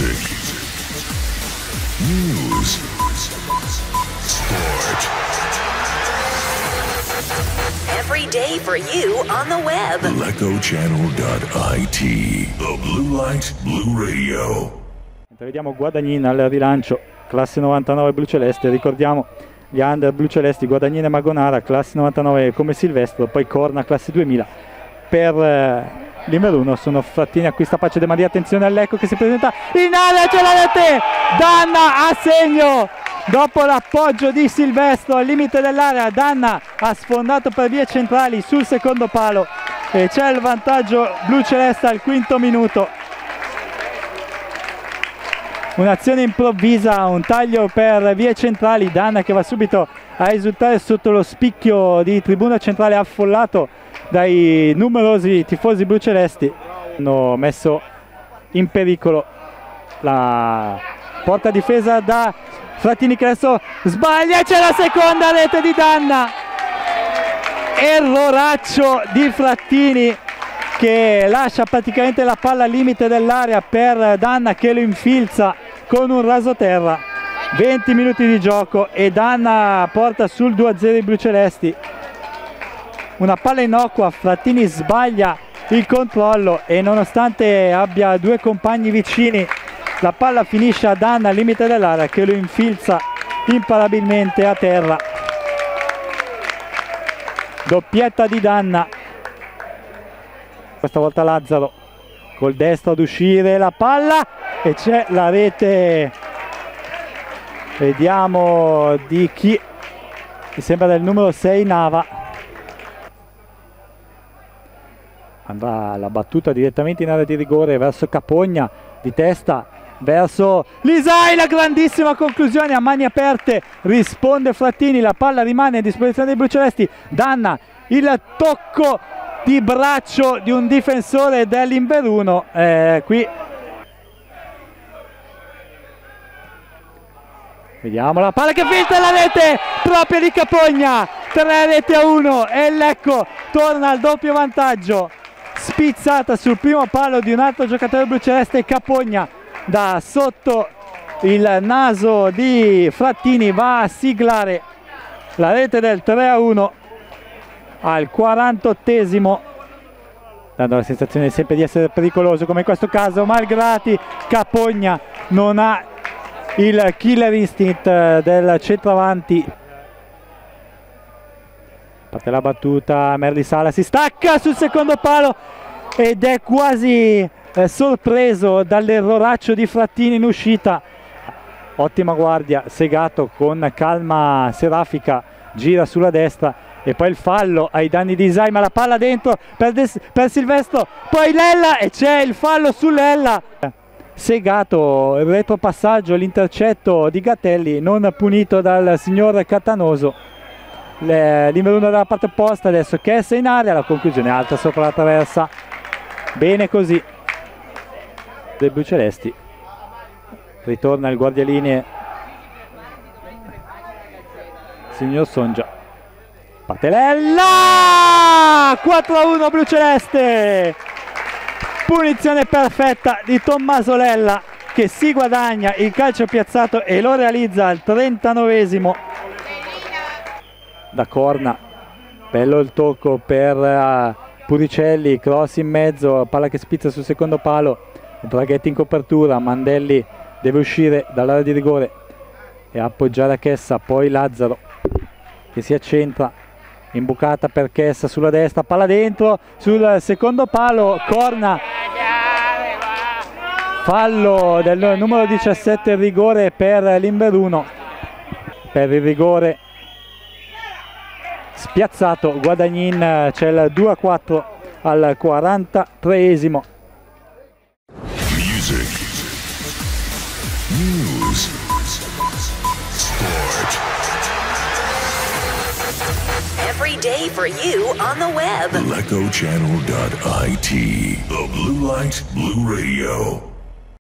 Music, news, sport. Every day for you on the web. LecoChannel.it, the Blue Light Blue Radio. Vediamo Guadagnin al rilancio, classe 99 blu celeste. Ricordiamo gli under blu celesti, Guadagnin e Magonara, classe 99 come Silvestro, poi Corna, classe 2000. Per l'Inver 1 sono Frattini, acquista Pace De Maria, attenzione al Lecco che si presenta in area, c'è la rete, Danna a segno dopo l'appoggio di Silvestro al limite dell'area. Danna ha sfondato per vie centrali sul secondo palo e c'è il vantaggio blu celeste al quinto minuto. Un'azione improvvisa, un taglio per vie centrali, Danna che va subito a esultare sotto lo spicchio di tribuna centrale affollato dai numerosi tifosi blu celesti. Hanno messo in pericolo la porta difesa da Frattini che adesso sbaglia, c'è la seconda rete di Danna. Erroraccio di Frattini che lascia praticamente la palla al limite dell'area per Danna che lo infilza con un rasoterra. 20 minuti di gioco e Danna porta sul 2-0 i blu celesti. Una palla innocua, Frattini sbaglia il controllo e nonostante abbia due compagni vicini la palla finisce a Danna al limite dell'area che lo infilza imparabilmente a terra. Doppietta di Danna. Questa volta Lazzaro col destro ad uscire la palla e c'è la rete, vediamo di chi, mi sembra del numero 6 Nava. Andrà la battuta direttamente in area di rigore verso Capogna, di testa verso Lisai, la grandissima conclusione a mani aperte, risponde Frattini, la palla rimane a disposizione dei blu celesti. Danna, il tocco di braccio di un difensore dell'Inver 1, qui vediamo la palla che filtra la rete proprio di Capogna, 3-1 e il Lecco torna al doppio vantaggio. Spizzata sul primo palo di un altro giocatore blu celeste, Capogna da sotto il naso di Frattini va a siglare la rete del 3-1 al 48esimo, dando la sensazione sempre di essere pericoloso come in questo caso. Malgrati Capogna non ha il killer instinct del centravanti. Parte la battuta, Merli Sala si stacca sul secondo palo ed è quasi sorpreso dall'erroraccio di Frattini in uscita. Ottima guardia, Segato con calma serafica gira sulla destra e poi il fallo ai danni di Isai, ma la palla dentro per Silvestro, poi Lella e c'è il fallo su Lella. Segato, il retropassaggio, l'intercetto di Gattelli non punito dal signor Catanoso. L'Inver 1 dalla parte opposta, adesso Chessa in area, la conclusione alta sopra la traversa, bene così dei blu celesti. Ritorna il guardialinee signor Songia, Patelella, 4-1 blu celeste, punizione perfetta di Tommaso Lella che si guadagna il calcio piazzato e lo realizza al 39esimo. Da Corna, bello il tocco per Puricelli, cross in mezzo, palla che spizza sul secondo palo, Draghetti in copertura, Mandelli deve uscire dall'area di rigore e appoggiare a Chessa, poi Lazzaro che si accentra, imbucata per Chessa sulla destra, palla dentro sul secondo palo, Corna, fallo del numero 17, il rigore per l'Inver 1, per il rigore spiazzato Guadagnin, c'è il 2-4 al 43esimo. Music, news, sport. Every day for you on the web. LecoChannel.it, the Blue Light Blue Radio.